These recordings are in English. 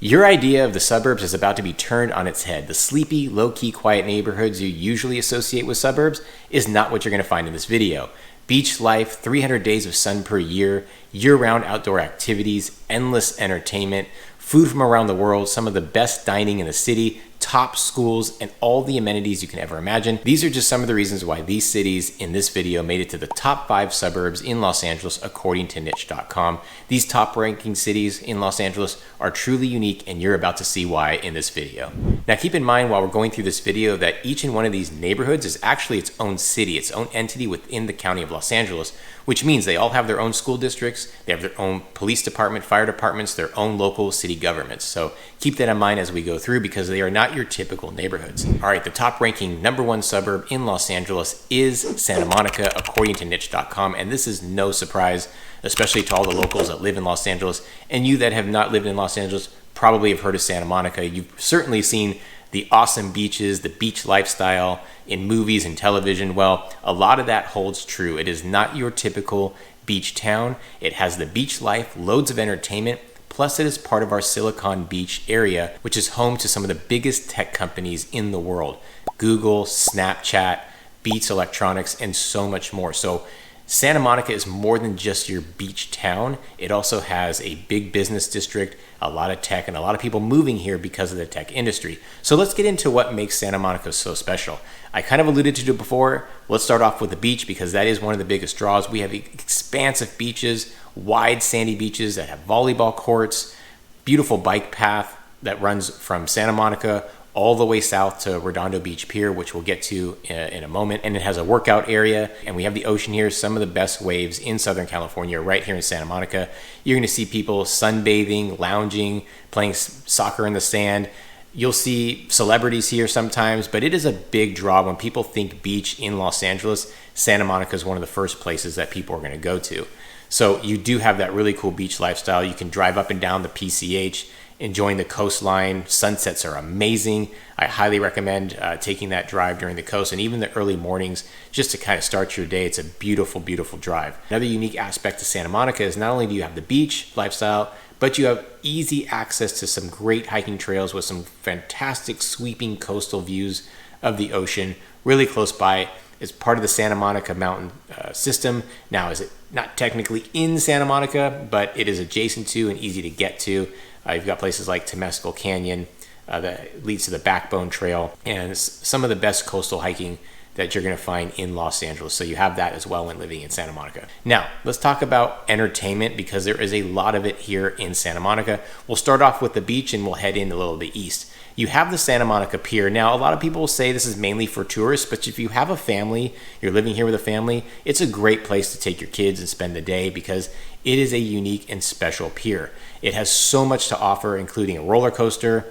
Your idea of the suburbs is about to be turned on its head. The sleepy, low-key, quiet neighborhoods you usually associate with suburbs is not what you're going to find in this video. Beach life, 300 days of sun per year, year-round outdoor activities, endless entertainment, food from around the world, some of the best dining in the city, top schools, and all the amenities you can ever imagine. These are just some of the reasons why these cities in this video made it to the top 5 suburbs in Los Angeles according to niche.com. These top ranking cities in Los Angeles are truly unique, and you're about to see why in this video. Now keep in mind while we're going through this video that each and one of these neighborhoods is actually its own city, its own entity within the county of Los Angeles, which means they all have their own school districts, they have their own police department, fire departments, their own local city governments. So keep that in mind as we go through because they are not your typical neighborhoods. All right, the top ranking #1 suburb in Los Angeles is Santa Monica according to niche.com, and this is no surprise, especially to all the locals that live in Los Angeles, and you that have not lived in Los Angeles probably have heard of Santa Monica. You've certainly seen the awesome beaches, the beach lifestyle in movies and television. Well, a lot of that holds true. It is not your typical beach town. It has the beach life, loads of entertainment, plus it is part of our Silicon Beach area, which is home to some of the biggest tech companies in the world. Google, Snapchat, Beats Electronics, and so much more. So Santa Monica is more than just your beach town. It also has a big business district, a lot of tech, and a lot of people moving here because of the tech industry. So let's get into what makes Santa Monica so special. I kind of alluded to it before. Let's start off with the beach because that is one of the biggest draws. We have expansive beaches, wide sandy beaches that have volleyball courts, beautiful bike path that runs from Santa Monica all the way south to Redondo Beach Pier, which we'll get to in a moment. And it has a workout area, and we have the ocean here, some of the best waves in Southern California right here in Santa Monica. You're going to see people sunbathing, lounging, playing soccer in the sand. You'll see celebrities here sometimes, but it is a big draw. When people think beach in Los Angeles, Santa Monica is one of the first places that people are going to go to. So you do have that really cool beach lifestyle. You can drive up and down the PCH, enjoying the coastline. Sunsets are amazing. I highly recommend taking that drive during the coast and even the early mornings just to kind of start your day. It's a beautiful, beautiful drive. Another unique aspect to Santa Monica is not only do you have the beach lifestyle, but you have easy access to some great hiking trails with some fantastic sweeping coastal views of the ocean really close by. It's part of the Santa Monica mountain system. Now, is it not technically in Santa Monica, but it is adjacent to and easy to get to. You've got places like Temescal Canyon that leads to the Backbone Trail, and some of the best coastal hiking that you're going to find in Los Angeles. So you have that as well when living in Santa Monica. Now, let's talk about entertainment because there is a lot of it here in Santa Monica. We'll start off with the beach and we'll head in a little bit east. You have the Santa Monica Pier. Now, a lot of people will say this is mainly for tourists, but if you have a family, you're living here with a family, it's a great place to take your kids and spend the day because it is a unique and special pier. It has so much to offer, including a roller coaster,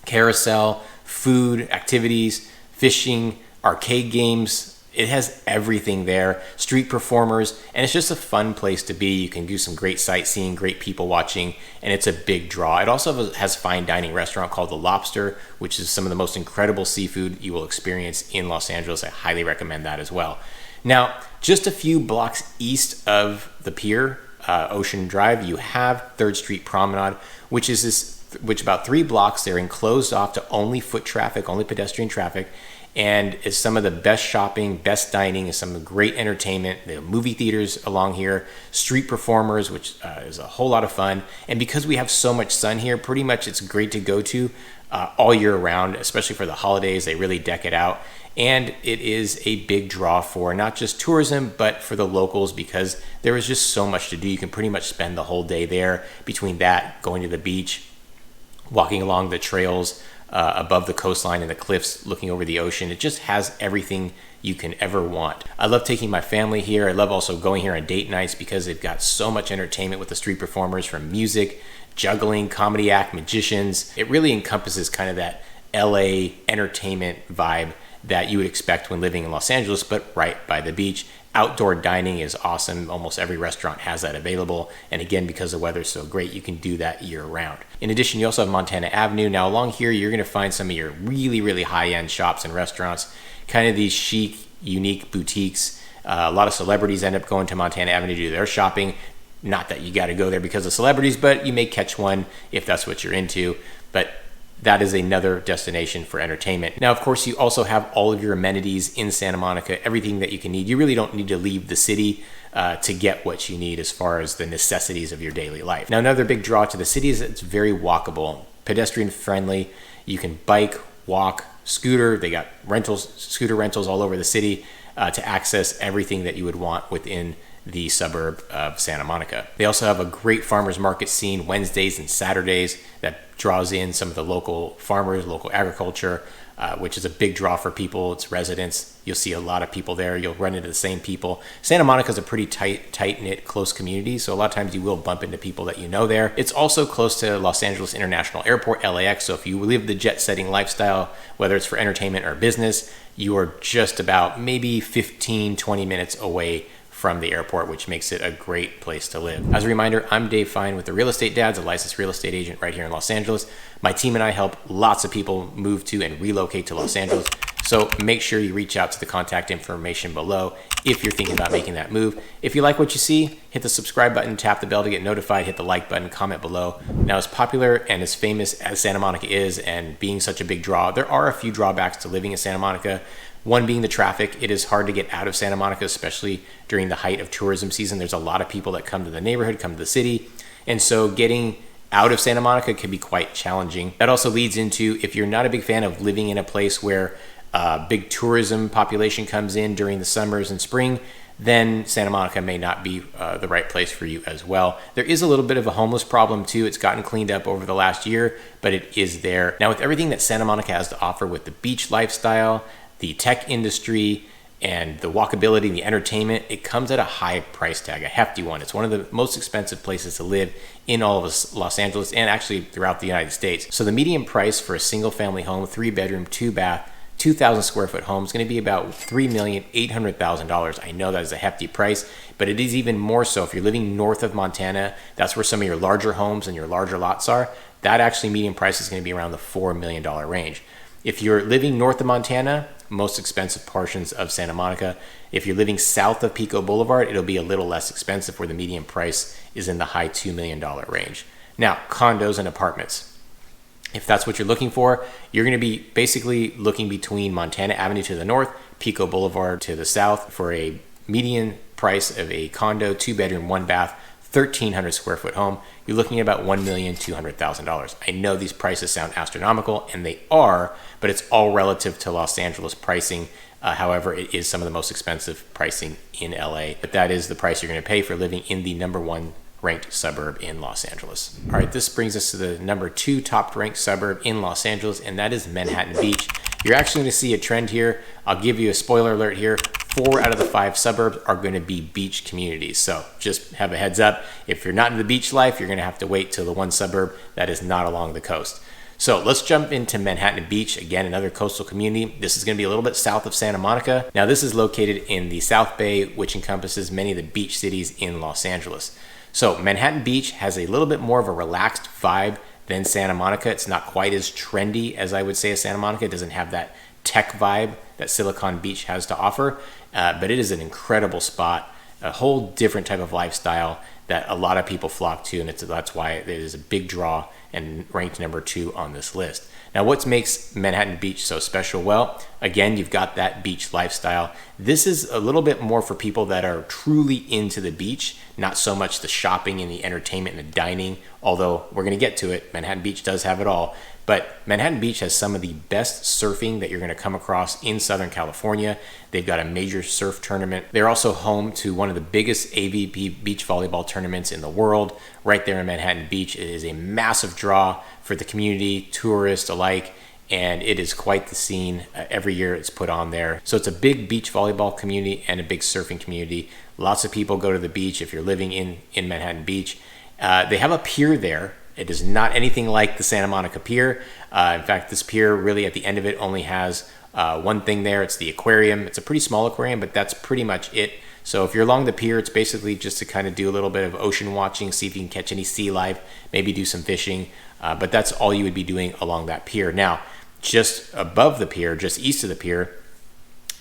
carousel, food, activities, fishing, arcade games. It has everything there, street performers, and it's just a fun place to be. You can do some great sightseeing, great people watching, and it's a big draw. It also has a fine dining restaurant called The Lobster, which is some of the most incredible seafood you will experience in Los Angeles. I highly recommend that as well. Now, just a few blocks east of the pier, Ocean Drive, you have 3rd Street Promenade, which about 3 blocks, they're enclosed off to only foot traffic, only pedestrian traffic, and is some of the best shopping, best dining, and some great entertainment. They have movie theaters along here, street performers, which is a whole lot of fun. And because we have so much sun here, pretty much it's great to go to all year round, especially for the holidays. They really deck it out. And it is a big draw for not just tourism, but for the locals because there is just so much to do. You can pretty much spend the whole day there between that, going to the beach, walking along the trails, above the coastline and the cliffs, looking over the ocean. It just has everything you can ever want. I love taking my family here. I love also going here on date nights because they've got so much entertainment with the street performers, from music, juggling, comedy act, magicians. It really encompasses kind of that LA entertainment vibe that you would expect when living in Los Angeles, but right by the beach. Outdoor dining is awesome. Almost every restaurant has that available. And again, because the weather's so great, you can do that year round. In addition, you also have Montana Avenue. Now along here, you're gonna find some of your really, really high-end shops and restaurants, kind of these chic, unique boutiques. A lot of celebrities end up going to Montana Avenue to do their shopping. Not that you got to go there because of celebrities, but you may catch one if that's what you're into. But that is another destination for entertainment. Now, of course, you also have all of your amenities in Santa Monica, everything that you can need. You really don't need to leave the city to get what you need as far as the necessities of your daily life. Now, another big draw to the city is it's very walkable, pedestrian friendly. You can bike, walk, scooter. They got scooter rentals all over the city to access everything that you would want within the suburb of Santa Monica. They also have a great farmers market scene Wednesdays and Saturdays that draws in some of the local farmers, local agriculture, which is a big draw for people. It's residents. You'll see a lot of people there. You'll run into the same people. Santa Monica is a pretty tight-knit, close community, so a lot of times you will bump into people that you know there. It's also close to Los Angeles International Airport, LAX, so if you live the jet-setting lifestyle, whether it's for entertainment or business, you are just about maybe 15, 20 minutes away from the airport, which makes it a great place to live. As a reminder, I'm Dave Fine with the Real Estate Dads, a licensed real estate agent right here in Los Angeles. My team and I help lots of people move to and relocate to Los Angeles. So make sure you reach out to the contact information below if you're thinking about making that move. If you like what you see, hit the subscribe button, tap the bell to get notified, hit the like button, comment below. Now, as popular and as famous as Santa Monica is and being such a big draw, there are a few drawbacks to living in Santa Monica. One being the traffic. It is hard to get out of Santa Monica, especially during the height of tourism season. There's a lot of people that come to the neighborhood, come to the city. And so getting out of Santa Monica can be quite challenging. That also leads into, if you're not a big fan of living in a place where big tourism population comes in during the summers and spring, then Santa Monica may not be the right place for you as well. There is a little bit of a homeless problem too. It's gotten cleaned up over the last year, but it is there. Now, with everything that Santa Monica has to offer with the beach lifestyle, the tech industry, and the walkability and the entertainment, it comes at a high price tag, a hefty one. It's one of the most expensive places to live in all of Los Angeles and actually throughout the United States. So the median price for a single family home, 3-bedroom, 2-bath, 2,000 square foot home is going to be about $3,800,000. I know that is a hefty price, but it is even more so if you're living north of Montana. That's where some of your larger homes and your larger lots are. That actually median price is going to be around the $4 million range. If you're living north of Montana, most expensive portions of Santa Monica. If you're living south of Pico Boulevard, it'll be a little less expensive, where the median price is in the high $2 million range. Now, condos and apartments. If that's what you're looking for, you're going to be basically looking between Montana Avenue to the north, Pico Boulevard to the south, for a median price of a condo, 2-bedroom, 1-bath, 1,300 square foot home. You're looking at about $1,200,000. I know these prices sound astronomical, and they are, but it's all relative to Los Angeles pricing. However, it is some of the most expensive pricing in LA, but that is the price you're going to pay for living in the #1 ranked suburb in Los Angeles. All right, this brings us to the #2 top ranked suburb in Los Angeles, and that is Manhattan Beach. You're actually going to see a trend here. I'll give you a spoiler alert here. 4 out of the 5 suburbs are going to be beach communities. So just have a heads up. If you're not in the beach life, you're going to have to wait till the one suburb that is not along the coast. So let's jump into Manhattan Beach, again, another coastal community. This is going to be a little bit south of Santa Monica. Now, this is located in the South Bay, which encompasses many of the beach cities in Los Angeles. So Manhattan Beach has a little bit more of a relaxed vibe than Santa Monica. It's not quite as trendy as I would say as Santa Monica. It doesn't have that tech vibe that Silicon Beach has to offer, but it is an incredible spot, a whole different type of lifestyle that a lot of people flock to, and that's why it is a big draw and ranked #2 on this list. Now, what makes Manhattan Beach so special? Well, again, you've got that beach lifestyle. This is a little bit more for people that are truly into the beach, not so much the shopping and the entertainment and the dining, although we're going to get to it. Manhattan Beach does have it all. But Manhattan Beach has some of the best surfing that you're going to come across in Southern California. They've got a major surf tournament. They're also home to one of the biggest AVP beach volleyball tournaments in the world, right there in Manhattan Beach. It is a massive draw for the community, tourists alike, and it is quite the scene. Every year it's put on there. So it's a big beach volleyball community and a big surfing community. Lots of people go to the beach if you're living in Manhattan Beach. They have a pier there. It is not anything like the Santa Monica Pier. In fact, this pier really at the end of it only has one thing there. It's the aquarium. It's a pretty small aquarium, but that's pretty much it. So if you're along the pier, it's basically just to kind of do a little bit of ocean watching, see if you can catch any sea life, maybe do some fishing. But that's all you would be doing along that pier. Now, just above the pier, just east of the pier,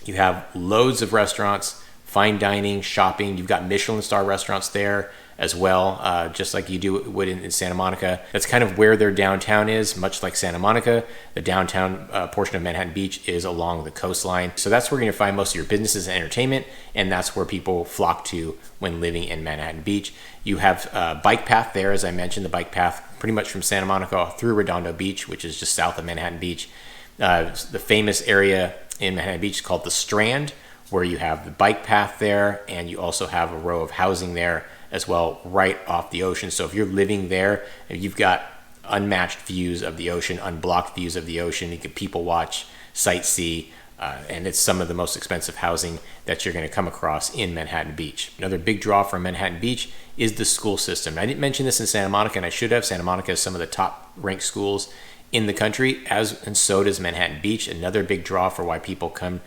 you have loads of restaurants, fine dining, shopping. You've got Michelin star restaurants there. as well, just like you would in Santa Monica. That's kind of where their downtown is, much like Santa Monica. The downtown portion of Manhattan Beach is along the coastline. So that's where you're gonna find most of your businesses and entertainment, and that's where people flock to when living in Manhattan Beach. You have a bike path there, as I mentioned, the bike path pretty much from Santa Monica through Redondo Beach, which is just south of Manhattan Beach. The famous area in Manhattan Beach is called the Strand, where you have the bike path there, and you also have a row of housing there as well, right off the ocean. So if you're living there, you've got unmatched views of the ocean, unblocked views of the ocean. You can people watch, sightsee, and it's some of the most expensive housing that you're going to come across in Manhattan Beach. Another big draw from Manhattan Beach is the school system. I didn't mention this in Santa Monica, and I should have. Santa Monica has some of the top ranked schools in the country, and so does Manhattan Beach. Another big draw for why people come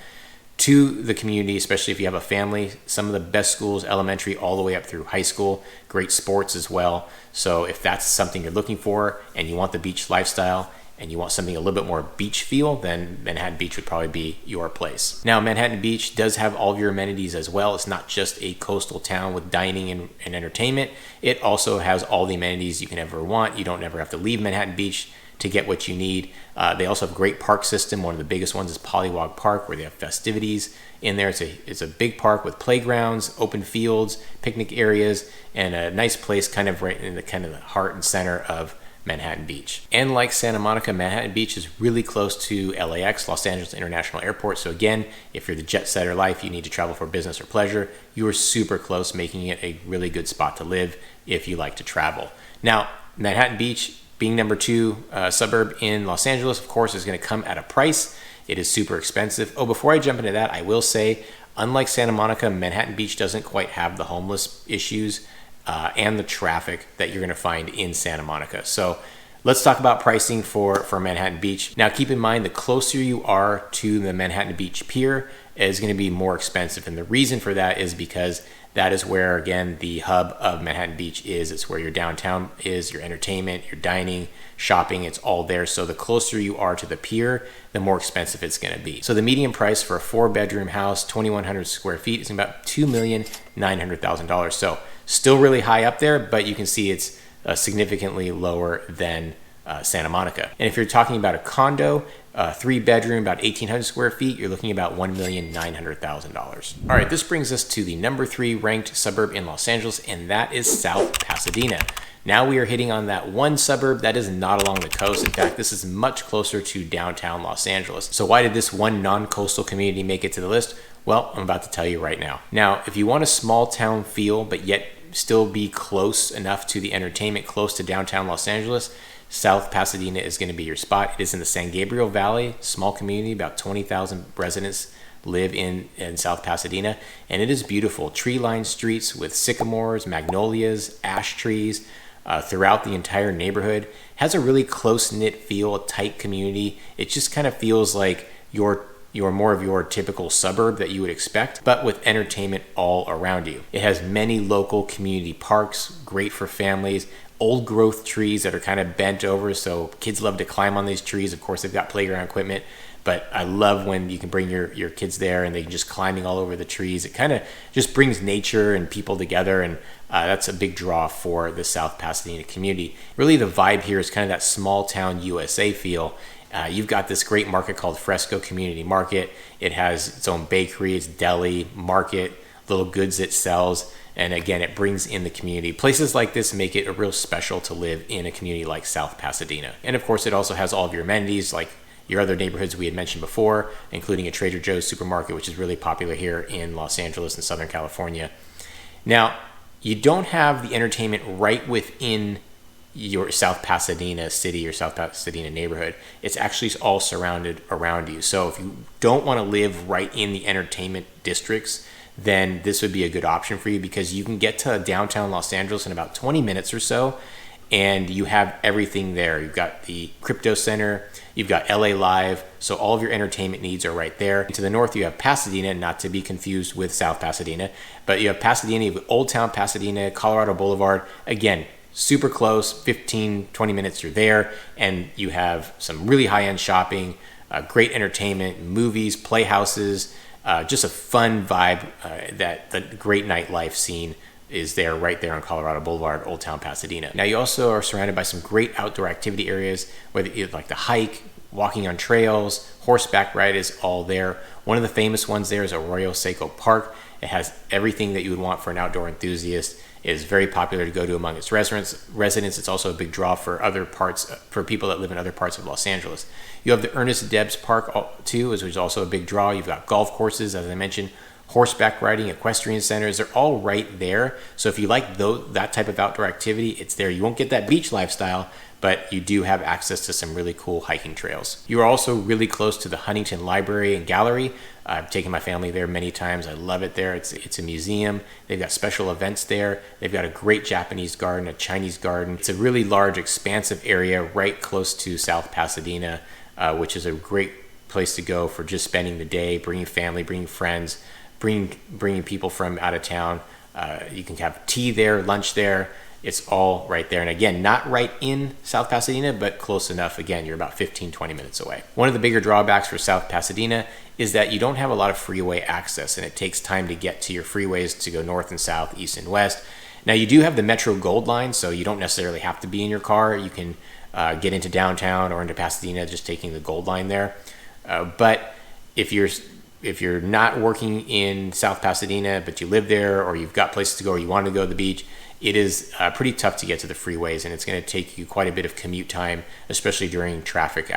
to the community, especially if you have a family. Some of the best schools, elementary all the way up through high school. Great sports as well. So if that's something you're looking for and you want the beach lifestyle and you want something a little bit more beach feel, then Manhattan Beach would probably be your place. Now, Manhattan Beach does have all of your amenities as well. It's not just a coastal town with dining and entertainment. It also has all the amenities you can ever want. You don't ever have to leave Manhattan Beach to get what you need. They also have a great park system. One of the biggest ones is Pollywog Park, where they have festivities in there. It's a big park with playgrounds, open fields, picnic areas, and a nice place kind of right in the kind of the heart and center of Manhattan Beach. And like Santa Monica, Manhattan Beach is really close to LAX, Los Angeles International Airport. So again, if you're the jet setter life, you need to travel for business or pleasure, you are super close, making it a really good spot to live if you like to travel. Now, Manhattan Beach, being number 2 suburb in Los Angeles, of course, is going to come at a price. It is super expensive. Oh, before I jump into that, I will say, unlike Santa Monica, Manhattan Beach doesn't quite have the homeless issues and the traffic that you're going to find in Santa Monica. So let's talk about pricing for Manhattan Beach. Now, keep in mind, the closer you are to the Manhattan Beach Pier is going to be more expensive. And the reason for that is because that is where, again, the hub of Manhattan Beach is. It's where your downtown is, your entertainment, your dining, shopping, it's all there. So the closer you are to the pier, the more expensive it's going to be. So the median price for a 4-bedroom house, 2,100 square feet, is about $2,900,000. So still really high up there, but you can see it's significantly lower than Santa Monica. And if you're talking about a condo, 3-bedroom, about 1,800 square feet, you're looking about $1,900,000. All right, this brings us to the number 3 ranked suburb in Los Angeles, and that is South Pasadena. Now we are hitting on that one suburb that is not along the coast. In fact, this is much closer to downtown Los Angeles. So why did this one non-coastal community make it to the list? Well, I'm about to tell you right now. Now, if you want a small town feel, but yet still be close enough to the entertainment, close to downtown Los Angeles, South Pasadena is going to be your spot. It is in the San Gabriel Valley, small community, about 20,000 residents live in South Pasadena, and it is beautiful. Tree-lined streets with sycamores, magnolias, ash trees throughout the entire neighborhood. Has a really close-knit feel, a tight community. It just kind of feels like you're more of your typical suburb that you would expect, but with entertainment all around you. It has many local community parks, great for families, old growth trees that are kind of bent over, so kids love to climb on these trees. Of course, they've got playground equipment, but I love when you can bring your kids there and they're just climbing all over the trees. It kind of just brings nature and people together, and that's a big draw for the South Pasadena community. Really, the vibe here is kind of that small town USA feel. You've got this great market called Fresco Community Market. It has its own bakery, its deli, market, little goods it sells. And again, it brings in the community. Places like this make it a real special to live in a community like South Pasadena. And of course, it also has all of your amenities like your other neighborhoods we had mentioned before, including a Trader Joe's supermarket, which is really popular here in Los Angeles and Southern California. Now, you don't have the entertainment right within your South Pasadena city or South Pasadena neighborhood. It's actually all surrounded around you. So if you don't want to live right in the entertainment districts, then this would be a good option for you, because you can get to downtown Los Angeles in about 20 minutes or so, and you have everything there. You've got the Crypto Center, you've got LA Live, so all of your entertainment needs are right there. To the north, you have Pasadena, not to be confused with South Pasadena, but you have Pasadena, you have Old Town Pasadena, Colorado Boulevard. Again, super close, 15, 20 minutes you're there, and you have some really high-end shopping, great entertainment, movies, playhouses, just a fun vibe, that the great nightlife scene is there right there on Colorado Boulevard, Old Town Pasadena. Now you also are surrounded by some great outdoor activity areas, whether you like to hike, walking on trails, horseback ride is all there. One of the famous ones there is Arroyo Seco Park. It has everything that you would want for an outdoor enthusiast. It is very popular to go to among its residents. It's also a big draw for for people that live in other parts of Los Angeles. You have the Ernest Debs Park too, which is also a big draw. You've got golf courses, as I mentioned, horseback riding, equestrian centers. They're all right there. So if you like that type of outdoor activity, it's there. You won't get that beach lifestyle, but you do have access to some really cool hiking trails. You are also really close to the Huntington Library and Gallery. I've taken my family there many times. I love it there. It's a museum. They've got special events there. They've got a great Japanese garden, a Chinese garden. It's a really large, expansive area right close to South Pasadena, which is a great place to go for just spending the day, bringing family, bringing friends, bringing people from out of town. You can have tea there, lunch there. It's all right there. And again, not right in South Pasadena, but close enough. Again, you're about 15-20 minutes away. One of the bigger drawbacks for South Pasadena is that you don't have a lot of freeway access, and it takes time to get to your freeways to go north and south, east and west. Now, you do have the Metro Gold Line, so you don't necessarily have to be in your car. You can get into downtown or into Pasadena just taking the Gold Line there. But if you're not working in South Pasadena, but you live there, or you've got places to go, or you want to go to the beach, it is pretty tough to get to the freeways, and it's going to take you quite a bit of commute time, especially during traffic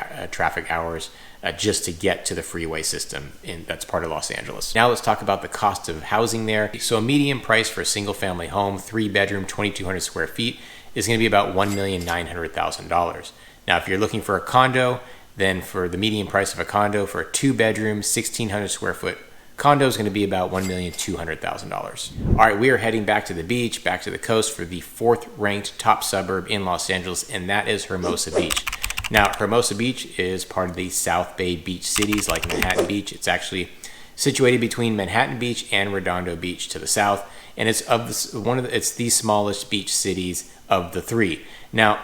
hours, just to get to the freeway system that's part of Los Angeles. Now let's talk about the cost of housing there. So a median price for a single family home, 3-bedroom, 2,200 square feet, is going to be about $1,900,000. Now, if you're looking for a condo, then for the median price of a condo for a 2-bedroom, 1,600 square foot condo is going to be about $1,200,000. All right, we are heading back to the beach, back to the coast for the 4th ranked top suburb in Los Angeles, and that is Hermosa Beach. Now, Hermosa Beach is part of the South Bay beach cities like Manhattan Beach. It's actually situated between Manhattan Beach and Redondo Beach to the south, and it's it's the smallest beach cities of the 3. Now,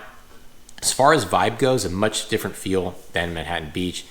as far as vibe goes, a much different feel than Manhattan Beach.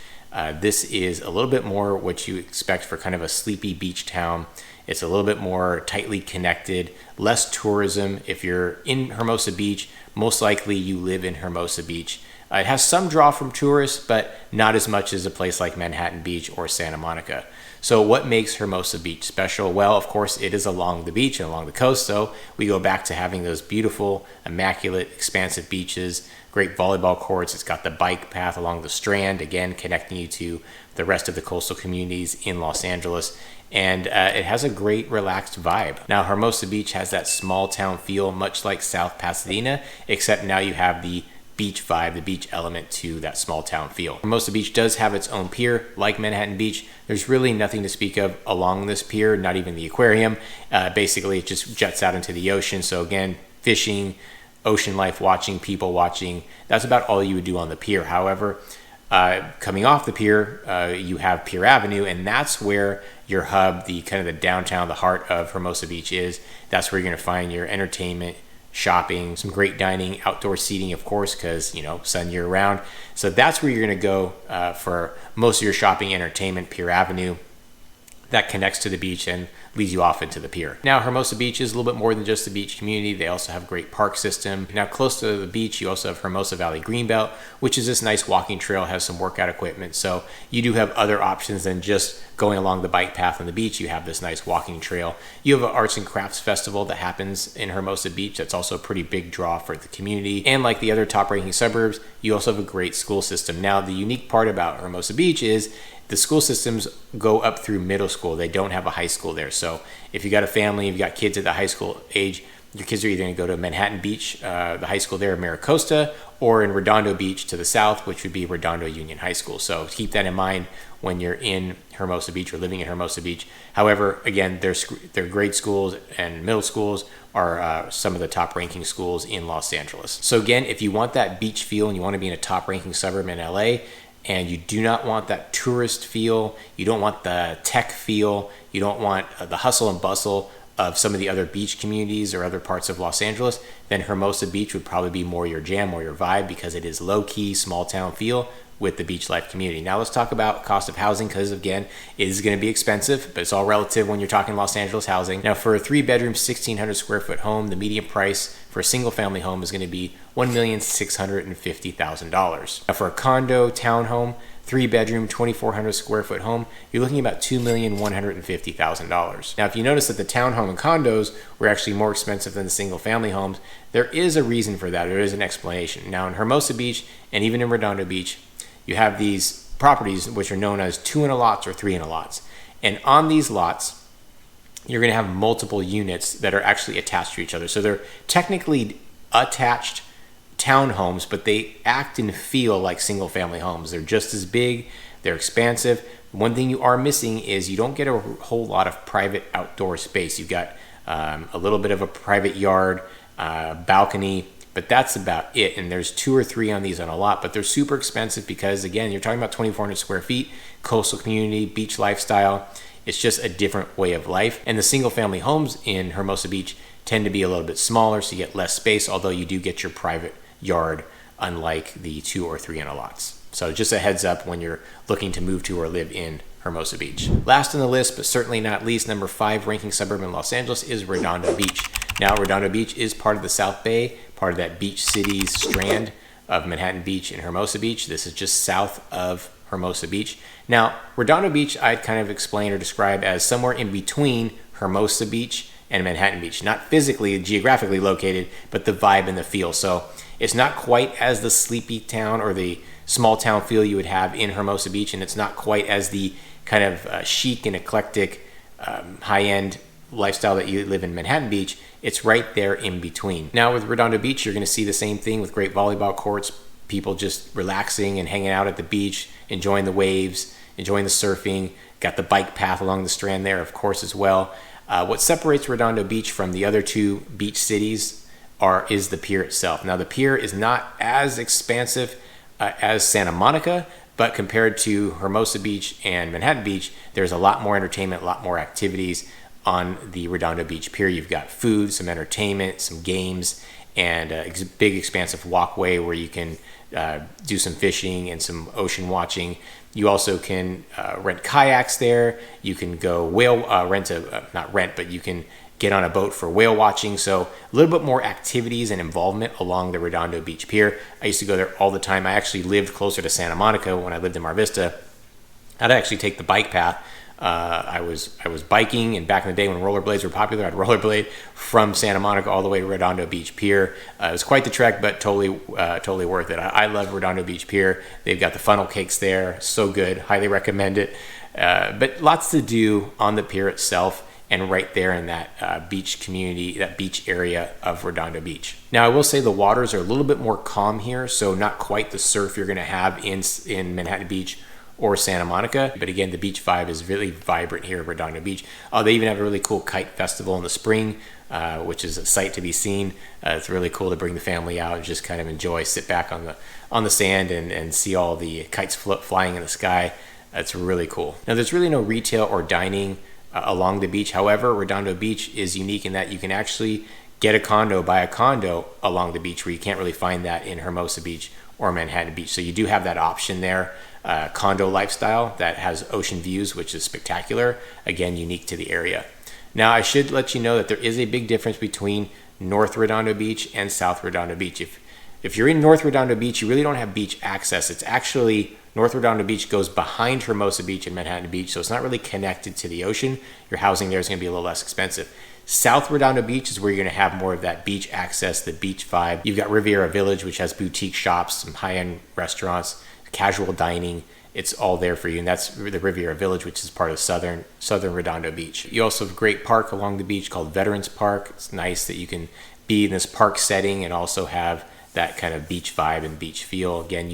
This is a little bit more what you expect for kind of a sleepy beach town. It's a little bit more tightly connected, less tourism. If you're in Hermosa Beach, most likely you live in Hermosa Beach. It has some draw from tourists, but not as much as a place like Manhattan Beach or Santa Monica. So what makes Hermosa Beach special? Well, of course, it is along the beach and along the coast, so we go back to having those beautiful, immaculate, expansive beaches, great volleyball courts. It's got the bike path along the Strand, again, connecting you to the rest of the coastal communities in Los Angeles. And it has a great relaxed vibe. Now, Hermosa Beach has that small town feel, much like South Pasadena, except now you have the beach vibe, the beach element to that small town feel. Hermosa Beach does have its own pier, like Manhattan Beach. There's really nothing to speak of along this pier, not even the aquarium. Basically, it just juts out into the ocean. So again, fishing, ocean life watching, people watching, that's about all you would do on the pier. However, coming off the pier, you have Pier Avenue, and that's where your hub, the kind of the downtown, the heart of Hermosa Beach is. That's where you're going to find your entertainment, shopping, some great dining, outdoor seating, of course, because, sun year round. So that's where you're going to go for most of your shopping, entertainment, Pier Avenue. That connects to the beach and leads you off into the pier. Now, Hermosa Beach is a little bit more than just a beach community. They also have a great park system. Now, close to the beach, you also have Hermosa Valley Greenbelt, which is this nice walking trail, has some workout equipment. So you do have other options than just going along the bike path on the beach. You have this nice walking trail. You have an arts and crafts festival that happens in Hermosa Beach. That's also a pretty big draw for the community. And like the other top ranking suburbs, you also have a great school system. Now, the unique part about Hermosa Beach is the school systems go up through middle school. They don't have a high school there. So if you got a family, you've got kids at the high school age, your kids are either going to go to Manhattan Beach, the high school there in Maricosta, or in Redondo Beach to the south, which would be Redondo Union High School. So keep that in mind when you're in Hermosa Beach or living in Hermosa Beach. However, again, their grade schools and middle schools are some of the top ranking schools in Los Angeles. So again, if you want that beach feel and you want to be in a top ranking suburb in LA, and you do not want that tourist feel, you don't want the tech feel, you don't want the hustle and bustle of some of the other beach communities or other parts of Los Angeles, then Hermosa Beach would probably be more your jam or your vibe, because it is low-key, small town feel, with the beach life community. Now let's talk about cost of housing, because again, it is going to be expensive, but it's all relative when you're talking Los Angeles housing. Now for a 3-bedroom, 1,600 square foot home, the median price for a single family home is going to be $1,650,000. Now for a condo townhome, 3-bedroom, 2,400 square foot home, you're looking at about $2,150,000. Now, if you notice that the townhome and condos were actually more expensive than the single family homes, there is a reason for that. There is an explanation. Now, in Hermosa Beach and even in Redondo Beach, you have these properties which are known as 2-in-a-lots or 3-in-a-lots. And on these lots, you're going to have multiple units that are actually attached to each other. So they're technically attached townhomes, but they act and feel like single family homes. They're just as big, they're expansive. One thing you are missing is you don't get a whole lot of private outdoor space. You've got a little bit of a private yard, balcony, but that's about it. And there's 2 or 3 on these on a lot, but they're super expensive because, again, you're talking about 2,400 square feet, coastal community, beach lifestyle. It's just a different way of life. And the single family homes in Hermosa Beach tend to be a little bit smaller, so you get less space, although you do get your private yard, unlike the 2 or 3-in-a-lots. So just a heads up when you're looking to move to or live in Hermosa Beach. Last on the list, but certainly not least, number 5 ranking suburb in Los Angeles is Redondo Beach. Now, Redondo Beach is part of the South Bay, part of that beach cities strand of Manhattan Beach and Hermosa Beach. This is just south of Hermosa Beach. Now, Redondo Beach, I'd kind of explain or describe as somewhere in between Hermosa Beach and Manhattan Beach. Not physically, geographically located, but the vibe and the feel. So it's not quite as the sleepy town or the small town feel you would have in Hermosa Beach, and it's not quite as the kind of chic and eclectic high-end lifestyle that you live in Manhattan Beach. It's right there in between. Now with Redondo Beach, you're going to see the same thing with great volleyball courts, people just relaxing and hanging out at the beach, enjoying the waves, enjoying the surfing. Got the bike path along the strand there, of course, as well. What separates Redondo Beach from the other 2 beach cities is the pier itself. Now the pier is not as expansive as Santa Monica, but compared to Hermosa Beach and Manhattan Beach, there's a lot more entertainment, a lot more activities on the Redondo Beach pier. You've got food, some entertainment, some games, and a big expansive walkway where you can do some fishing and some ocean watching. You also can rent kayaks there. You can go you can get on a boat for whale watching. So a little bit more activities and involvement along the Redondo Beach pier. I used to go there all the time. I actually lived closer to Santa Monica when I lived in Mar Vista. I'd actually take the bike path. I was biking, and back in the day when rollerblades were popular, I'd rollerblade from Santa Monica all the way to Redondo Beach Pier. It was quite the trek, but totally worth it. I love Redondo Beach Pier. They've got the funnel cakes there, so good. Highly recommend it. But lots to do on the pier itself, and right there in that beach community, that beach area of Redondo Beach. Now, I will say the waters are a little bit more calm here, so not quite the surf you're going to have in Manhattan Beach or Santa Monica. But again, the beach vibe is really vibrant here at Redondo Beach. They even have a really cool kite festival in the spring, which is a sight to be seen. It's really cool to bring the family out and just kind of enjoy, sit back on the sand and see all the kites flying in the sky. It's really cool. Now, there's really no retail or dining along the beach. However, Redondo Beach is unique in that you can actually get a condo, buy a condo along the beach, where you can't really find that in Hermosa Beach or Manhattan Beach. So you do have that option there. Condo lifestyle that has ocean views, which is spectacular. Again, unique to the area. Now, I should let you know that there is a big difference between North Redondo Beach and South Redondo Beach. If you're in North Redondo Beach, you really don't have beach access. It's actually, North Redondo Beach goes behind Hermosa Beach and Manhattan Beach, so it's not really connected to the ocean. Your housing there is going to be a little less expensive. South Redondo Beach is where you're going to have more of that beach access, the beach vibe. You've got Riviera Village, which has boutique shops, some high-end restaurants, casual dining. It's all there for you, and that's the Riviera Village, which is part of southern Redondo Beach. You also have a great park along the beach called Veterans Park. It's nice that you can be in this park setting and also have that kind of beach vibe and beach feel. Again,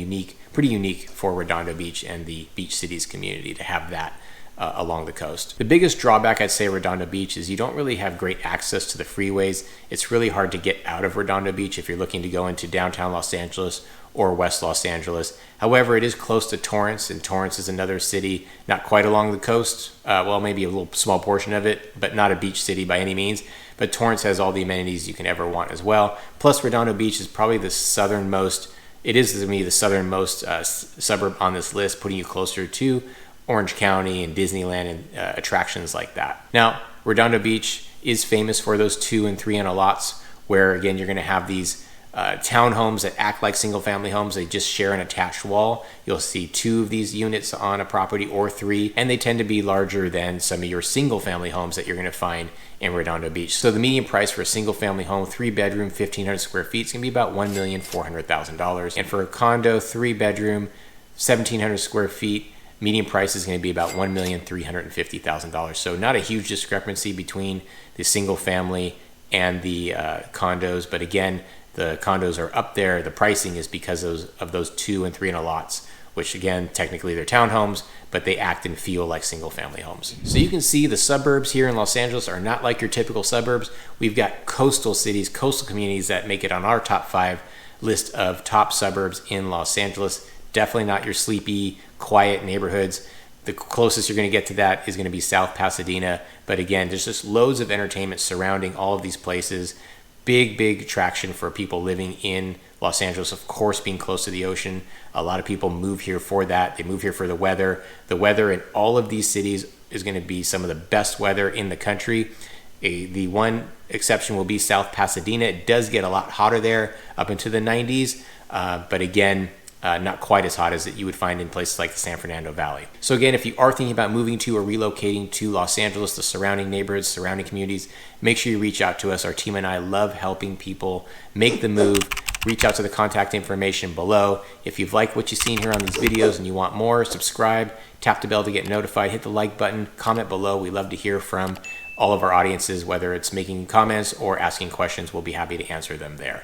pretty unique for Redondo Beach and the beach cities community to have that along the coast. The biggest drawback, I'd say, Redondo Beach is you don't really have great access to the freeways. It's really hard to get out of Redondo Beach if you're looking to go into downtown Los Angeles or West Los Angeles. However, it is close to Torrance, and Torrance is another city not quite along the coast. Maybe a little small portion of it, but not a beach city by any means. But Torrance has all the amenities you can ever want as well. Plus, Redondo Beach is probably the southernmost it is to me the southernmost suburb on this list, putting you closer to Orange County and Disneyland and attractions like that. Now, Redondo Beach is famous for those 2 and 3 unit lots, where again you're going to have these townhomes that act like single family homes. They just share an attached wall. You'll see 2 of these units on a property or 3, and they tend to be larger than some of your single family homes that you're going to find in Redondo Beach. So the median price for a single family home, 3-bedroom, 1,500 square feet, is going to be about $1,400,000. And for a condo, 3-bedroom, 1,700 square feet, median price is going to be about $1,350,000. So not a huge discrepancy between the single family and the condos, but again, the condos are up there. The pricing is because of those 2 and 3 unit lots, which again, technically they're townhomes, but they act and feel like single family homes. So you can see the suburbs here in Los Angeles are not like your typical suburbs. We've got coastal cities, coastal communities that make it on our top 5 list of top suburbs in Los Angeles. Definitely not your sleepy, quiet neighborhoods. The closest you're going to get to that is going to be South Pasadena. But again, there's just loads of entertainment surrounding all of these places. Big attraction for people living in Los Angeles, of course, being close to the ocean. A lot of people move here for that. They move here for the weather. The weather in all of these cities is going to be some of the best weather in the country. The one exception will be South Pasadena. It does get a lot hotter there, up into the 90s. But again, not quite as hot as you would find in places like the San Fernando Valley. So again, if you are thinking about moving to or relocating to Los Angeles, the surrounding neighborhoods, surrounding communities, make sure you reach out to us. Our team and I love helping people make the move. Reach out to the contact information below. If you've liked what you've seen here on these videos and you want more, subscribe, tap the bell to get notified, hit the like button, comment below. We love to hear from all of our audiences, whether it's making comments or asking questions. We'll be happy to answer them there.